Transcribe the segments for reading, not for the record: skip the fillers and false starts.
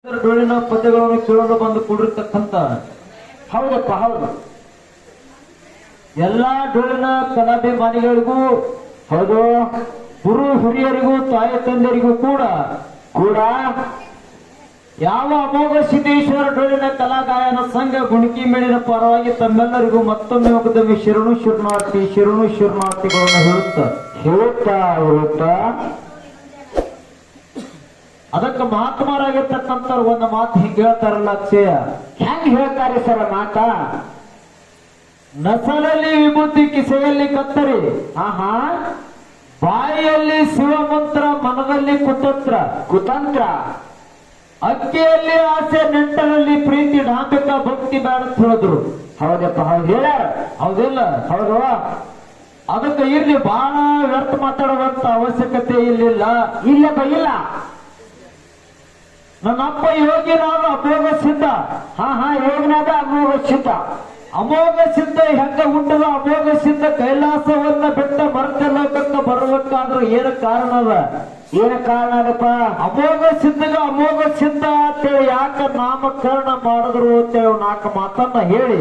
ಡೊಳ್ಳಿನ ಪದ್ಯಗಳನ್ನು ಕೇಳಲು ಬಂದು ಕೂಡಿರ್ತಕ್ಕಂಥ ಹೌದಪ್ಪ ಹೌದು ಎಲ್ಲಾ ಡೊಳ್ಳಿನ ಕಲಾಭಿಮಾನಿಗಳಿಗೂ ಹೌದು ಗುರು ಹಿರಿಯರಿಗೂ ತಾಯಿ ತಂದೆಯರಿಗೂ ಕೂಡ ಕೂಡ ಯಾವ ಅಮೋಘ ಸಿದ್ದೇಶ್ವರ ಡೊಳ್ಳಿನ ಕಲಾಗಾಯನ ಸಂಘ ಗುಣಕಿ ಮೇಳಿನ ಪರವಾಗಿ ತಮ್ಮೆಲ್ಲರಿಗೂ ಮತ್ತೊಮ್ಮೆ ಮುಖದಲ್ಲಿ ಶರಣು ಶರಣಾರ್ಥಿಗಳನ್ನು ಹೇಳುತ್ತಾ ಅದಕ್ಕೆ ಮಹಾತ್ಮರಾಗಿರ್ತಕ್ಕಂಥ ಒಂದು ಮಾತು ಹಿಂಗೆ ಹೇಳ್ತಾರಲ್ಲ ಅಕ್ಷಯ ಹೆಂಗ್ ಹೇಳ್ತಾರೆ ಸರ್ ಮಾತ ನಸಲಲ್ಲಿ ವಿಭೂತಿ ಕಿಸೆಯಲ್ಲಿ ಕತ್ತರಿ ಆಹಾ ಬಾಯಿಯಲ್ಲಿ ಶಿವಮಂತ್ರ ಮನದಲ್ಲಿ ಕುತಂತ್ರ ಅಕ್ಕಿಯಲ್ಲಿ ಆಸೆ ನೆಂಟರಲ್ಲಿ ಪ್ರೀತಿ ಡಾಂಬಿಕ ಭಕ್ತಿ ಬೇಡ ಅಂತ ಹೇಳಿದ್ರು. ಹೌದಪ್ಪ ಹೌದು ಹೇಳ ಹೌದಿಲ್ಲ ಹೌದು ಅದಕ್ಕೆ ಇರ್ಲಿ ಬಹಳ ವ್ಯರ್ಥ ಮಾತಾಡುವಂತ ಅವಶ್ಯಕತೆ ಇಲ್ಲಿಲ್ಲ. ಇಲ್ಲಪ್ಪ ಇಲ್ಲ ನನ್ನಪ್ಪ ಯೋಗಿನಾದ ಅಮೋಘ ಸಿದ್ಧ. ಯೋಗನಾದ ಅಮೋಘ ಸಿದ್ಧ. ಅಮೋಘ ಸಿದ್ಧ ಹೆಂಗ ಹುಟ್ಟದ ಅಮೋಘ ಸಿದ್ಧ ಕೈಲಾಸವನ್ನ ಬಿಟ್ಟ ಮರ್ತ ಲೋಕಕ್ಕೆ ಬರಬೇಕಾದ್ರೆ ಏನು ಕಾರಣ ಅದ? ಏನು ಕಾರಣ ಅದಪ್ಪ? ಅಮೋಘ ಸಿದ್ಧಗ ಅಮೋಘ ಸಿದ್ಧ ಅಂತೇಳಿ ಯಾಕ ನಾಮಕರಣ ಮಾಡಿದ್ರು ಅಂತೇಳಿ ನಾಲ್ಕು ಮಾತನ್ನ ಹೇಳಿ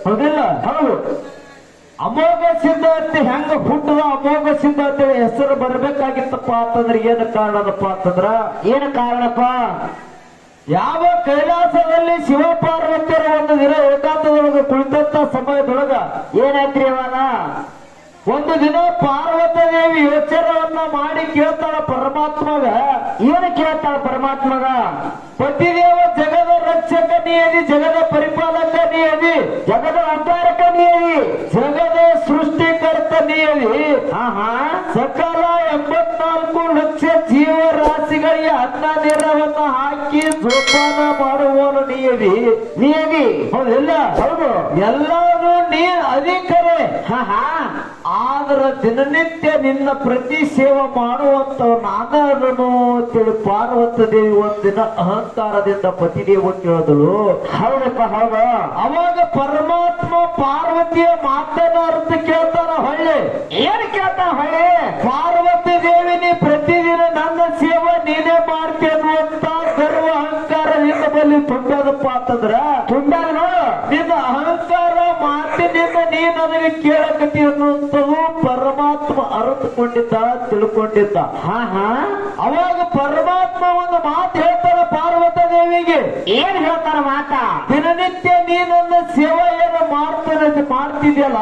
ಹೌದಿಲ್ಲ? ಹೌದು ಅಮೋಘ ಸಿದ್ಧ ಅಂತ ಹೆಂಗ ಹುಟ್ಟದ ಅಮೋಘ ಸಿದ್ಧ ಅಂತೇಳಿ ಹೆಸರು ಬರ್ಬೇಕಾಗಿತ್ತಪ್ಪ ಅಂತಂದ್ರೆ ಏನು ಕಾರಣದಪ್ಪ ಅಂತಂದ್ರ ಏನು ಕಾರಣಪ್ಪ? ಯಾವ ಕೈಲಾಸದಲ್ಲಿ ಶಿವಪಾರ್ವತಿಯರ ಒಂದು ದಿನ ಏಕಾಂತದೊಳಗೆ ಕುಳಿತಂತ ಸಮಯದೊಳಗ ಏನಾಯ್ತ್ರಿ ಅವಾಗ? ಒಂದು ದಿನ ಪಾರ್ವತಿ ದೇವಿ ಯೋಚನೆಯನ್ನ ಮಾಡಿ ಕೇಳ್ತಾಳ ಪರಮಾತ್ಮಗ. ಏನು ಕೇಳ್ತಾಳ ಪರಮಾತ್ಮಗ? ಪತಿದೇವ ಜಗದ ರಕ್ಷಕ ನೀಯದಿ, ಜಗದ ಪರಿಪಾಲಕ ನೀಯದಿ, ಜಗದ ಉದ್ಧಾರಕ ನೀಯದಿ, ಜಗದ ಸೃಷ್ಟಿಕರ್ತ ನೀಯದಿ. ಸಕಲ 84 ಲಕ್ಷ ಜೀವರಾಶಿಗಳಿಗೆ ಅನ್ನ ನೀರವನ್ನ ಹಾಕಿ ಜೋಪಾನ ಮಾಡುವವನು ನೀಯದಿ. ಹೌದಿಲ್ಲ? ಹೌದು ಎಲ್ಲರೂ ನೀ ಅಧಿಕರೇ. ಆದ್ರ ದಿನನಿತ್ಯ ನಿನ್ನ ಪ್ರತಿ ಸೇವೆ ಮಾಡುವಂತವ್ ನಾನೂ ತಿಳಿ ಪಾರ್ವತಿ ದೇವಿ ಒಂದಿನ ಅಹಂಕಾರದಿಂದ ಪತಿದೇವ ಕೇಳಿದಳು. ಹೌದಪ್ಪ ಹೌದು. ಅವಾಗ ಪರಮಾತ್ಮ ಪಾರ್ವತಿಯ ಮಾತನ್ನ ಅರ್ಥ ಕೇಳ್ತಾನ. ಹೊಳ್ಳಿ ಏನು ಕೇಳ್ತಾನ? ಹೊಳ್ಳಿ ಪಾರ್ವತಿ ದೇವಿ ನೀ ಪ್ರತಿದಿನ ನನ್ನ ಸೇವೆ ನೀನೇ ಮಾಡ್ತೀಯ ಅನ್ನುವಂತ ಗರ್ವ ಅಹಂಕಾರ ನಿನ್ನ ಬಳಿ ತುಂಬ್ಯಾದಪ್ಪ ಅಂತಂದ್ರ ತುಂಬ್ಯಾದ ನೋಡು. ನಿನ್ನ ಅಹಂಕಾರ ಮಾತಿನಿಂದ ನೀ ನನಗೆ ಕೇಳಕತ್ತಿ ಅನ್ನುವಂಥದ್ದು ಪರಮಾತ್ಮ ಅರಿತುಕೊಂಡಿದ್ದ, ತಿಳ್ಕೊಂಡಿದ್ದ. ಅವಾಗ ಪರಮಾತ್ಮ ಒಂದು ಮಾತು ಹೇಳ್ತಾರ ಪಾರ್ವತಿ ದೇವಿಗೆ. ಏನ್ ಹೇಳ್ತಾರ ಮಾತ? ದಿನನಿತ್ಯ ನೀ ನನ್ನ ಸೇವೆ ಏನು ಮಾಡ್ತಿದ್ಯಲ್ಲ,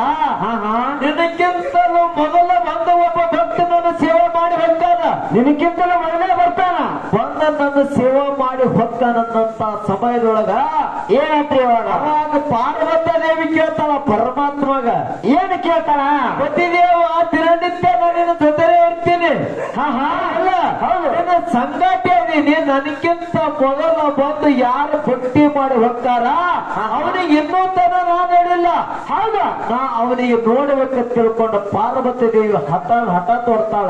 ನಿನಕ್ಕಿಂತಲೂ ಮೊದಲ ಬಂದ ಒಬ್ಬ ಭಕ್ತ ನನ್ನ ಸೇವೆ ಮಾಡಿ ಹೊಕ್ಕಾನ. ನಿನಕ್ಕಿಂತಲೂ ಮೊದಲೇ ಬರ್ತಾನ. ಬಂದ ನನ್ನ ಸೇವೆ ಮಾಡಿ ಹೊಕ್ಕಾನಂತ ಸಮಯದೊಳಗ ಏನಾಯ್ತ್ರಿ ಅವಾಗ ಪಾರ್ವತಿ ದೇವಿ ಕೇಳ್ತಾಳ ಪರಮಾತ್ಮಗ. ಏನು ಕೇಳ್ತಾನ? ಪತಿದೇವ ದಿನನಿತ್ಯ ನಾನು ಜೊತೆ ಇರ್ತೀನಿ. ಅಲ್ಲ ಹೌದು. ನಿನ್ನ ಸಂಗಾಟಿ ಅದೀನಿ. ನನಗಿಂತ ಮೊದಲ ಬಂದು ಯಾರು ಭಕ್ತಿ ಮಾಡಿ ಹೊಕ್ಕಾರ ಅವನಿಗೆ ಇನ್ನೂ ತನ ನಾ ನೋಡಿಲ್ಲ. ಹೌದು. ನಾ ಅವನಿಗೆ ನೋಡಬೇಕಂತ ತಿಳ್ಕೊಂಡ ಪಾರ್ವತಿ ದೇವಿ ಹಠ ತೊಡ್ತಾಳ.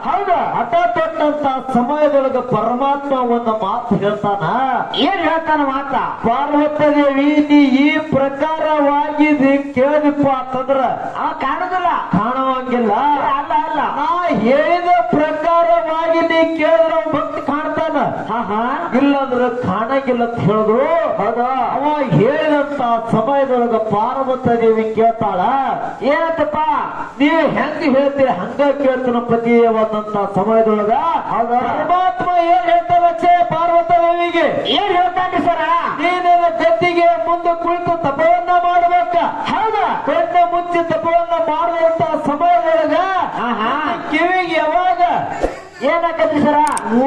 ಹೌದು. ಹಠ ತೊಟ್ಟಂತ ಸಮಯದೊಳಗೆ ಪರಮಾತ್ಮ ಒಂದು ಮಾತು ಹೇಳ್ತಾನ. ಏನ್ ಹೇಳ್ತಾನ ಮಾತ? ಪಾರ್ವತಿ ದೇವಿ ನೀ ಈ ಪ್ರಕಾರವಾಗಿ ಕೇಳಿದಪ್ಪ ಅಂತಂದ್ರ ಕಾಣುದಿಲ್ಲ, ಕಾಣುವಂಗಿಲ್ಲ. ಅಲ್ಲ ಅಲ್ಲ, ನಾ ಹೇಳಿದ ಪ್ರಕಾರವಾಗಿ ನೀ ಕೇಳಿದ್ರ ಭಕ್ತಿ ಕಾಣ್ತಾನ. ಇಲ್ಲಂದ್ರ ಕಾಣಂಗಿಲ್ಲ ಅಂತ ಹೇಳಿದ್ರು. ಹೌದಾ? ಅವ ಹೇಳಿದಂತ ಸಮಯದೊಳಗ ಪಾರ್ವತಿ ದೇವಿ ಕೇಳ್ತಾಳ. ಏನಂತಪ್ಪ? ನೀವು ಹೆಂಗ ಹೇಳ್ತೀರಿ ಹಂಗ ಕೇಳ್ತಾನ ಪತಿಯವಾದಂತ ಸಮಯದೊಳಗ ಪರಮಾತ್ಮ ಏನ್ ಹೇಳ್ತಾರ ಪಾರ್ವತಿ ದೇವಿಗೆ? ಏನ್ ಹೇಳ್ತಾನೆ ಸರ? ನೀನ ಗದ್ದಿಗೆ ಮುಂದೆ ಕುಳಿತು ತಪವನ್ನ ಮಾಡ್ಬೇಕ. ಹೌದಾ? ಕಣ್ಣ ಮುಚ್ಚಿ ತಪವನ್ನ ಮಾಡುವಂತ ಸಮಯದೊಳಗ ಕಿವಿಗೆ ಯಾವಾಗ ಏನಾಗತ್ತೆ ಸರ?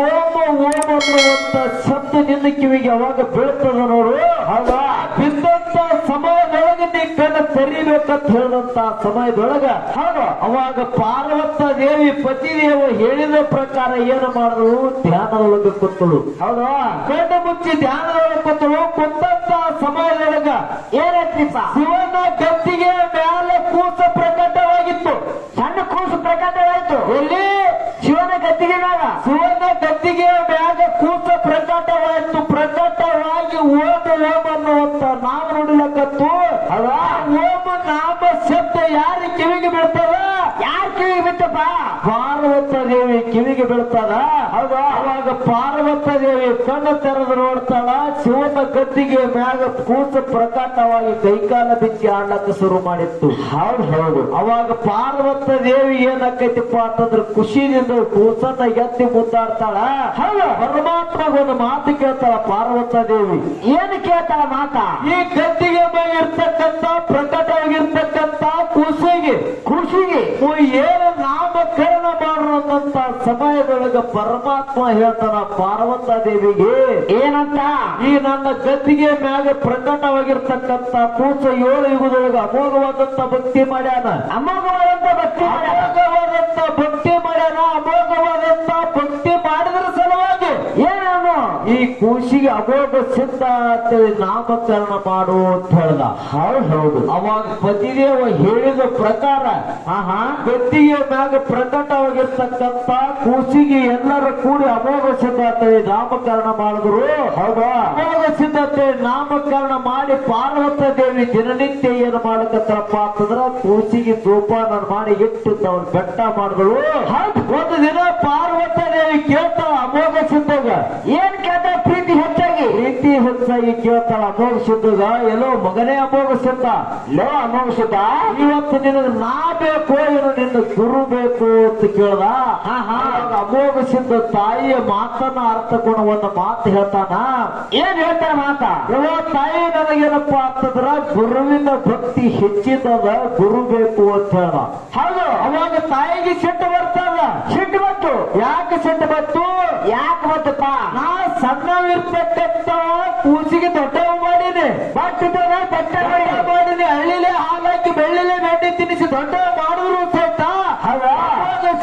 ಓಮ ಅನ್ನುವಂತ ಶಬ್ದ ನಿನ್ನ ಕಿವಿಗೆ ಯಾವಾಗ ಬೀಳ್ತದ ನೋಡು. ಹೌದಾ? ಬಿದ್ದಂತ ಸಮಯದೊಳಗೆ ನೀ ಕಣ್ಣು ತೆರಿಬೇಕಂತ ಹೇಳಿದಂತ ಸಮಯದೊಳಗ ಹೌದು ಅವಾಗ ಪಾರ್ವತ ದೇವಿ ಪತಿದೇವ ಹೇಳಿದ ಪ್ರಕಾರ ಏನು ಮಾಡಿದ್ರು? ಧ್ಯಾನದೊಳಗೆ ಕೂತಳು. ಹೌದು. ಕಣ್ಣು ಮುಚ್ಚಿ ಧ್ಯಾನದೊಳಗೆ ಕೂತಳು. ಕುಂತಂತ ಸಮಯದೊಳಗ ಏನೈತ್ರಿಪ್ಪ? ಶಿವನ ಗದ್ದಿಗೆ ಮ್ಯಾಲ ಕೂಸ ಪ್ರಕಟವಾಗಿತ್ತು. ಸಣ್ಣ ಕೂಸು ಪ್ರಕಟವಾಯ್ತು. ಎಲ್ಲಿ? ಶಿವನ ಗದ್ದಿಗೆ ಮ್ಯಾಗ. ಶಿವನ ಗದ್ದಿಗೆ ಮ್ಯಾಗ ಕೂಸ ಪ್ರಕಟವಾಯ್ತು. ಪ್ರಕಟವಾಗಿ ಓಂ ಅನ್ನುವಂತ ನಾಮ ನುಡಿಲಕತ್ತು. ಓಂ ನಾಮ ಶಬ್ದ ಯಾರ ಕಿವಿಗೆ ಬೀಳ್ತದ? ಯಾರ ಕಿವಿಗೆ ಬಿತ್ತಪ್ಪ? ಪಾರ್ವತ ದೇವಿ ಕಿವಿಗೆ ಬೀಳ್ತದ. ಹೌದಾ ಅವಾಗ ಪಾರ್ವತ ದೇವಿ ಕಣ್ಣು ತೆರೆದು ನೋಡ್ತಾಳ, ಶಿವನ ಗದ್ದಿಗೆ ಮ್ಯಾಗ ಕೂಸ ಪ್ರಕಾಟವಾಗಿ ಕೈಕಾಲ ಬಿಚ್ಚಿ ಆಡ್ಲಕ್ಕ ಶುರು ಮಾಡಿತ್ತು. ಹೌದು ಹೌದು ಅವಾಗ ಪಾರ್ವತ ದೇವಿ ಏನಾಕೈತಿಪ್ಪ ಅಂತಂದ್ರೆ ಖುಷಿಯಿಂದ ಕೂಸನ್ನ ಎತ್ತಿ ಮುದ್ದಾಡ್ತಾಳ. ಹೌದು ಪರಮಾತ್ಮಗ ಒಂದು ಮಾತು ಕೇಳ್ತಾಳ ಪಾರ್ವತ ದೇವಿ. ಏನು ಕೇಳ್ತಾಳ ಮಾತಾ? ಈ ಗದ್ದಿಗೆ ಮ್ಯಾಗ ಇರ್ತಕ್ಕಂತ ಪ್ರಕಟವಾಗಿರ್ತಕ್ಕಂತ ಕೂಸಿಗೆ ಏನು ನಾಮಕರಣ ಮಾಡುವಂತ ಸಮಯದೊಳಗ ಪರಮಾತ್ಮ ಹೇಳ್ತಾನ ಪಾರ್ವತ ದೇವಿಗೆ ಏನಂತ? ಈ ನನ್ನ ಗದ್ದಿಗೆ ಮ್ಯಾಗ ಪ್ರಕಟವಾಗಿರ್ತಕ್ಕಂತ ಕೂಸ 7 ಯುಗದೊಳಗ ಅಮೋಘವಾದಂತ ಭಕ್ತಿ ಮಾಡ್ಯಾನ, ಅಮೋಘವಾದಂತ ಭಕ್ತಿ ಮಾಡ್ಯಾನ, ಅಮೋಘವಾದಂತ ಭಕ್ತಿ ಮಾಡ್ಯಾನ. ಅಮೋಘವಾದಂತ ಭಕ್ತಿ ಮಾಡಿದ್ರ ಸಲುವಾಗಿ ಏನನ್ನು ಈ ಕೂಸಿಗೆ ಅಮೋಘ ಸಿದ್ಧ ಅಂತೇಳಿ ನಾಮಕರಣ ಮಾಡು ಅಂತ ಹೇಳ್ದ. ಹೌದು ಹೌದು ಅವಾಗ ಪತಿದೇವ ಹೇಳಿದ ಪ್ರಕಾರ ಗದ್ದಿಗೆ ಮ್ಯಾಗ ಪ್ರಕಟವಾಗಿರ್ತಕ್ಕಂತ ಕೂಸಿಗೆ ಎಲ್ಲರೂ ಕೂಡಿ ಅಮೋಘ ಸಿದ್ಧತೆ ನಾಮಕರಣ ಮಾಡಿದ್ರು. ಹೌದಾ ಅಮೋಘ ಸಿದ್ಧತೆ ನಾಮಕರಣ ಮಾಡಿ ಪಾರ್ವತ ದೇವಿ ದಿನನಿತ್ಯ ಏನು ಮಾಡಕತ್ತಾರಪ್ಪ ಅಂತಂದ್ರ ಕೂಸಿಗೆ ಜೋಪಾನ ಮಾಡಿ ಇಟ್ಟಿದ್ದ ಅವ್ರ ಬೆಟ್ಟ ಮಾಡಿದ್ರು. ಒಂದು ದಿನ ಪಾರ್ವತ ದೇವಿ ಕೇಳ್ತಾಳ ಅಮೋಘ ಸಿದ್ಧಗ. ಏನ್ ಕೇಳ್ತಾಳ? ಪ್ರೀತಿ ಹೆಚ್ಚಾಗಿ ಕೇಳ್ತಾಳ ಅಮೋಘ ಸಿದ್ಧಗ, ಎಲ್ಲೋ ಮಗನೇ ಅಮೋಘ ಸಿದ್ಧ, ಲೋ ಅಮೋಘ ಸಿದ್ಧ, ಇವತ್ತು ನಿನಗೆ ನಾ ಬೇಕು ಏನು ನಿನ್ನ ಗುರು ಬೇಕು ಅಂತ ಕೇಳ್ದ. ಅಮೋಘ ಸಿದ್ಧ ತಾಯಿಯ ಮಾತನ್ನ ಅರ್ಥಕೊಂಡು ಒಂದು ಮಾತು ಹೇಳ್ತಾನ. ಏನ್ ಹೇಳ್ತಾರ ಮಾತಾ? ತಾಯಿ ನನಗೇನಪ್ಪ ಅಂತಂದ್ರ ಗುರುವಿನ ಭಕ್ತಿ ಹೆಚ್ಚಿದದ, ಗುರು ಬೇಕು ಅಂತ ಹೇಳ್ದ. ಹೌದು ಅವಾಗ ತಾಯಿಗೆ ಸಿಟ್ಟು ಬರ್ತದ. ಸಿಟ್ಟು ಬಂತು. ಯಾಕೆ ಸಿಟ್ಟು ಬಂತು? ಯಾಕೆ ಬಂತಪ್ಪ? ನಾ ಸಣ್ಣವಿರ್ತಕ್ಕಂತ ಕೂಸಿಗೆ ದೊಡ್ಡವ ಮಾಡೀನಿ, ಬೆಟ್ಟ ಮಾಡೀನಿ, ಹಳ್ಳಿಲೆ ಹಾಲಾಕಿ ಬೆಳ್ಳಿಲೆ ಬೆಣ್ಣೆ ತಿನ್ನಿಸಿ ದೊಡ್ಡವ ಮಾಡಿದ್ರು ಸಹಿತ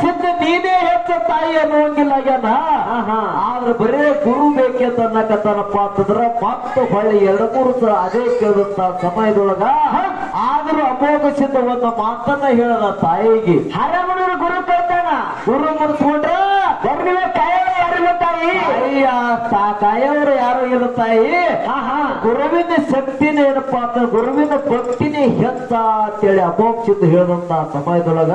ಸಿದ್ಧ ನೀನೇ ಹೆಚ್ಚ ತಾಯಿ ಅನ್ನುವಂಗಿಲ್ಲ ಆಗ್ಯಾನ. ಆದ್ರೆ ಬರೇ ಗುರು ಬೇಕೆಂತ ಅನ್ನಕತ್ತಾನಪ್ಪ ಅಂತಂದ್ರ ಮತ್ತೆ ಹೊಳ್ಳಿ 2-3 ಸಲ ಅದೇ ಕೇಳಿದಂತ ಸಮಯದೊಳಗ ಆದ್ರೂ ಅಮೋಘ ಸಿದ್ಧ ಒಂದು ಮಾತನ್ನ ಹೇಳದ ತಾಯಿಗೆ. ಹರಮನೂರು ಗುರು ಕೇಳ್ತಾನ. ಗುರು ಮುರಿಸ್ಕೊಂಡ್ರ ಬರ್ನಿವೆ ಕಾಯವ ಯಾರಿಲ್ಲ ತಾಯಿ. ಅಯ್ಯ ಕಾಯವರು ಯಾರು ಇಲ್ಲ ತಾಯಿ. ಗುರುವಿನ ಶಕ್ತಿನೇ ಏನಪ್ಪ ಅಂತ ಗುರುವಿನ ಭಕ್ತಿನೇ ಹೆಚ್ಚ ಅಂತೇಳಿ ಅಮೋಘ ಸಿದ್ಧ ಹೇಳದಂತ ಸಮಯದೊಳಗ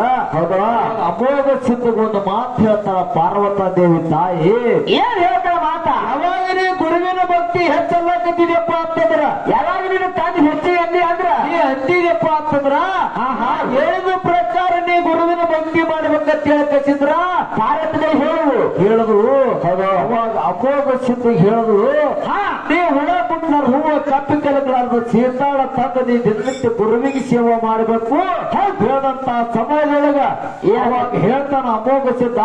ಅಮೋಘ ಸಿದ್ಧಗೊಂದು ಮಾತು ಹೇಳ್ತಾಳ ಪಾರ್ವತ ದೇವಿ ತಾಯಿ. ಏನ್ ಹೇಳ್ತಾಳ ಮಾತಾ? ಯಾವಾಗ ನೀ ಗುರುವಿನ ಭಕ್ತಿ ಹೆಚ್ಚಲ್ಲಕತ್ತಿದ್ಯಪ್ಪ ಅಂತಂದ್ರ, ಯಾವಾಗ ನೀನು ತಂದು ಹೆಚ್ಚಿ ಅಂದಿ ಅಂದ್ರ ನೀ ಅಂದಿದ್ಯಪ್ಪ ಅಂತಂದ್ರ ಹೇಳಿದ ಪ್ರಕಾರ ನೀ ಗುರುವಿನ ಭಕ್ತಿ ಮಾಡ್ಬೇಕಂತ ಹೇಳಕತ್ತಿದ್ರ ಭಾರತದಲ್ಲಿ ಹೇಳಿದ್ರು. ಅವಾಗ ಅಮೋಘ ಸಿದ್ಧ ಹೇಳಿದ್ರು, ನೀ ಹುಳ ಬಿಟ್ಲಾರ ಹೂವ ಕಪ್ಪಿ ಕಲಕಲಾರ್ದು ಸೀತಾಳ ತಂದ ನೀ ದಿನನಿತ್ಯ ಗುರುವಿಗೆ ಸೇವೆ ಮಾಡಬೇಕು ಹೇಳಂತ ಸಮಯದೊಳಗ ಯಾವಾಗ ಹೇಳ್ತಾನ ಅಮೋಘ ಸಿದ್ಧ.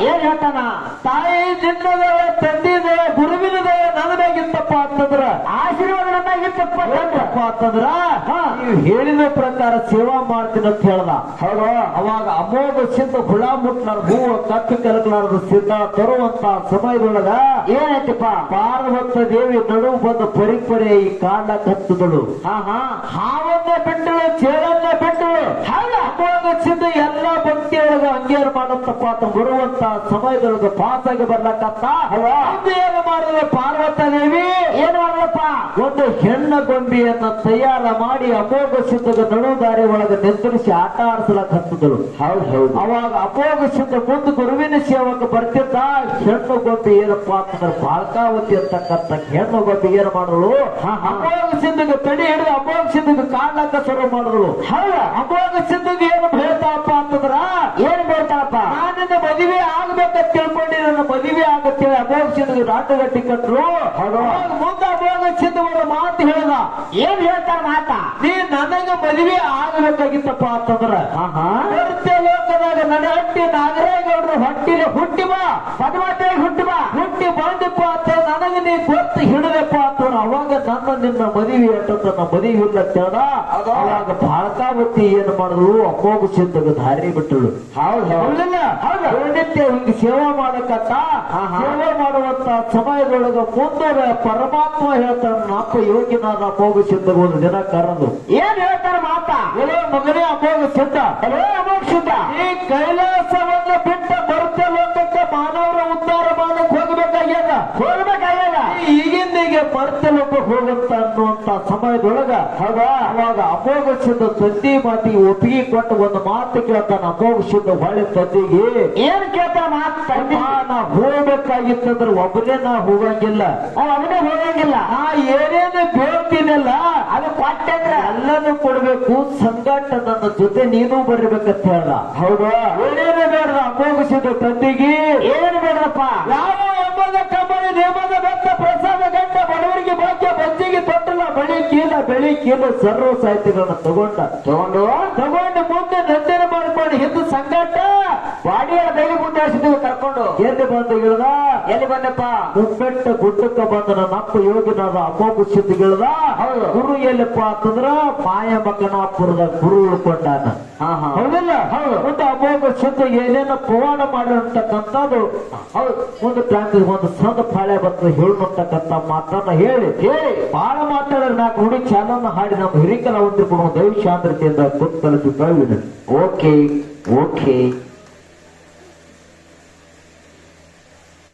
ಏನ್ ಹೇಳ್ತಾನ? ತಾಯಿ ನಿನ್ನದ ತಂದಿದ ಗುರುವಿನ ದಯ ನನಗಾಗಿತ್ತಪ್ಪ ಅಂತಂದ್ರ, ಆಶೀರ್ವಾದ ನನ್ನಾಗಿತ್ತಪ್ಪ ಅಂತಂದ್ರ ನೀವು ಹೇಳಿದ ಪ್ರಕಾರ ಸೇವಾ ಮಾಡ್ತೀನಿ ಅಂತ ಹೇಳ್ದ. ಅವಾಗ ಅಮೋಘ ಸಿದ್ಧ ಹುಳ ಮುಟ್ಲಾರ ಹೂವ ಕಪ್ಪಿ ಕಲಕಲಾರ್ದು ಸಿದ್ಧ ತರುವಂತ ಸಮಯದೊಳಗ ಏನಾಯ್ತಪ್ಪ? ಪಾರ್ವತ ದೇವಿ ನಡುವು ಬಂದು ಪರಿಪರಿ ಈ ಕಾಂಡ ಕತ್ತದಳು. ಹಾವನ್ನ ಬಿಟ್ಟಳು, ಚೇಳನ್ನ ಬಿಟ್ಟಳು. ಅಮೋಘ ಸಿದ್ಧ ಎಲ್ಲ ಭಕ್ತಿಯೊಳಗ ಅಂಗೇರು ಮಾಡತ್ತಪ್ಪ ಅಂತ ಬರುವಂತ ಸಮಯದೊಳಗ ಪಾಸಾಗಿ ಬರ್ಲಕ್ಕಂತ ಏನು ಮಾಡಿದ್ರೆ ಪಾರ್ವತ ದೇವಿ ಏನು ಮಾಡಲಪ್ಪ? ಒಂದು ಹೆಣ್ಣ ಗೊಂಬೆಯನ್ನ ತಯಾರ ಮಾಡಿ ಅಮೋಘ ಸಿದ್ಧಗ ನಡು ದಾರಿ ಒಳಗೆ ನಿಂತರಿಸಿ ಆಟ ಆಡಿಸ್ಲಕ್ ಹತ್ತಿದಳು. ಅವಾಗ ಅಮೋಘ ಸಿದ್ಧ ಮುಂದೆ ಗುರುವಿನ ಸೇವಕ ಬರ್ತಿದ್ದ. ಹೆಣ್ಣು ಗೊಂಬೆ ಏನಪ್ಪಾ ಅಂತಂದ್ರೆ ಬಾಳ್ಕಾವತಿ ಅಂತಕ್ಕಂಥ ಹೆಣ್ಣು ಗೊಂಬೆ ಏನು ಮಾಡಿದಳು, ಅಮೋಘ ಸಿದ್ಧಗೆ ತಡಿ ಹಿಡಿದು ಅಮೋಘ ಸಿದ್ಧಗೆ ಕಾಡ್ಲಕ್ಕ ಶುರು ಮಾಡಿದಳು. ಅಮೋಘ ಸಿದ್ಧಗೆ ಏನು ಹೇಳ್ತಾಳಪ್ಪ ಅಂತಂದ್ರ, ಏನು ಹೇಳ್ತಾಳಪ್ಪ? ನಾನಿನ್ನ ಮದುವೆ ಆಗ್ಬೇಕಂತ ತಿಳ್ಕೊಂಡಿ, ನನ್ನ ಮದುವೆ ಆಗತ್ತೇಳಿ ಅಮೋಘ ಸಿದ್ಧಗೆ ನಾಟಗಟ್ಟಿ ಕಟ್ಟರು. ಮುಂದೆ ಅಮೋಘ ಸಿದ್ಧ ಒಂದು ಮಾತು ಹೇಳ್ದ. ಏನ್ ಹೇಳ್ತಾರ ಮಾತಾ? ನೀ ನನಗ ಮದುವೆ ಆಗ್ಬೇಕಾಗಿತ್ತಪ್ಪ ಅಂತಂದ್ರ ನೃತ್ಯ ಲೋಕದಾಗ ನನ್ನ ಹಟ್ಟಿ ನಾಗರೇಗೌಡರು ಹೊಟ್ಟಿಲೆ ಹುಟ್ಟಿ ಬಾ, ಪದಮಾತೆಯಾಗಿ ಹುಟ್ಟಿ ಬಂದಪ್ಪ ಅಂತ ನನಗೆ ನೀ ಗೊತ್ತು ಹಿಡದಪ್ಪ ಅಂತಂದ್ರ ಅವಾಗ ನನ್ನ ನಿನ್ನ ಮದುವೆ ಅಟ್ಟಂತ ನನ್ನ ಮದುವೆ ಇಲ್ಲ ಕೇಳ್ದ. ಅವಾಗ ಬಾಳ್ಕಾವತಿ ಏನ್ ಮಾಡಿದ್ರು, ಅಮೋಘ ಸಿದ್ಧಗ ದಾರಿ ಬಿಟ್ಟಳು. ನಿತ್ಯ ಹಿಂಗೆ ಸೇವಾ ಮಾಡಕತ್ತ ಸೇವೆ ಮಾಡುವಂತ ಸಮಯದೊಳಗ ಮುಂದೆ ಪರಮಾತ್ಮ ಹೇಳ್ತಾನ, ನಪ್ಪ ಯೋಗಿನಾದ ಅಮೋಘ ಸಿದ್ಧಗ ಒಂದು ದಿನ ಕರೆದು ಏನ್ ಹೇಳ್ತಾರ ಮಾತಾ? ಮಗನೇ ಅಮೋಘ ಸಿದ್ಧ, ಅಮೋಘ ಸಿದ್ಧ, ಈ ಕೈಲಾಸವನ್ನ ಬಿಟ್ಟ ಮರ್ತ್ಯ ಲೋಕಕ್ಕೆ ಮಾನವರ ಉದ್ಧಾರ ಮಾಡಕ್ ಹೋಗ್ಬೇಕಾಗ್ಯದ. ಈಗಿಂದ ಈಗ ತಂದೆಗೆ ಮರ್ತಲೊಬ್ಬ ಹೋಗಂತ ಅನ್ನುವಂತ ಸಮಯದೊಳಗ ಅವಾಗ ಅಮೋಘ ಶುದ್ಧ ತಂದೆ ಮಾತಿಗೆ ಒಪ್ಪಿಗೆ ಕೊಟ್ಟು ಒಂದು ಮಾತು ಕೇಳ್ತಾನ. ಅಮೋಘ ಶುದ್ಧ ಹೊಳೆ ತಂದೆಗೆ ಏನ್ ಕೇಳ್ತಾರ ಮಾತು ತಂದೆ? ನಾ ಹೋಗ್ಬೇಕಾಗಿತ್ತಂದ್ರೆ ಒಬ್ಬನೇ ನಾ ಹೋಗಂಗಿಲ್ಲ, ಅವನೇ ಹೋಗಂಗಿಲ್ಲ. ನಾ ಏನೇನು ಬೇಡ್ತೀನಲ್ಲ ಅದು ಕೊಟ್ಟಂದ್ರ ಎಲ್ಲನೂ ಕೊಡ್ಬೇಕು, ಸಂಗಾಟ ನನ್ನ ಜೊತೆ ನೀನು ಬರ್ಬೇಕಂತ ಹೇಳ್ದ. ಹೌದಾ? ಏನೇನು ಬೇಡ ಅಮೋಘ ಶುದ್ಧ ತಂದೆಗೆ ಏನು ಬೇಡ್ರಪ್ಪ? ಯಾವ ಎಂಬುದ ಕಂಬಳಿ ನೇಮದ ಬೆತ್ತ ಪ್ರಸಾದ ಗಂಟ ಬಡವರಿಗೆ ಭಾಗ್ಯ ಬಜ್ಜಿಗೆ ತೊಟ್ಟಲ್ಲ ಬೆಳಿ ಕೀಲ ಸರ್ವ ಸಾಹಿತ್ಯಗಳನ್ನ ತಗೊಂಡು ಮುಂದೆ ನಂದನ ಮಾಡ್ಕೊಂಡು ಹಿಂದೆ ಸಂಗಾಟ ಬಾಡಿಯ ಬೈಲಿ ಮುಂದಾಡಿಸಿದ್ವಿ ಕರ್ಕೊಂಡು. ಎಲ್ಲಿ ಬಂದು ಗಿಳದ? ಎಲ್ಲಿ ಬಂದಪ್ಪ? ಮುಬ್ಬೆಟ್ಟ ಗುಡ್ಡಕ್ಕ ಬಂದ ನನ್ನ ಅಪ್ಪ ಯೋಗಿನಾದ ಅಮೋಘ ಶುದ್ಧ ಗಿಳದ. ಹೌದು. ಗುರು ಎಲ್ಲಪ್ಪ ಅಂತಂದ್ರ ಮಾಯ ಮಕ್ಕನಾಪುರದ ಗುರು ಉಳ್ಕೊಂಡಾನ. ಹೌದಿಲ್ಲ? ಮುಂದೆ ಅಮೋಘ ಶುದ್ಧ ಏನೇನ ಪವಾಡ ಮಾಡಿರ್ತಕ್ಕಂಥದ್ದು ಒಂದು ಟ್ಯಾಂಕ್ ಒಂದು ಸಣ್ಣ ಪಾಳೆ ಬರ್ತದೆ ಹೇಳುವಂತಕ್ಕಂಥ ಮಾತನ್ನ ಹೇಳಿ ಬಹಳ ಮಾತಾಡಿದ್ರೆ ನಾಲ್ಕು ಹುಡುಗಿ ಚಾಲನ್ನ ಹಾಡಿ ನಮ್ಮ ಹಿರಿಕಲ ಒಂದು ದೈವ ಶಾಂತತೆಯಿಂದ ಕೂತ್ ಕಲಿಸಿ ಓಕೆ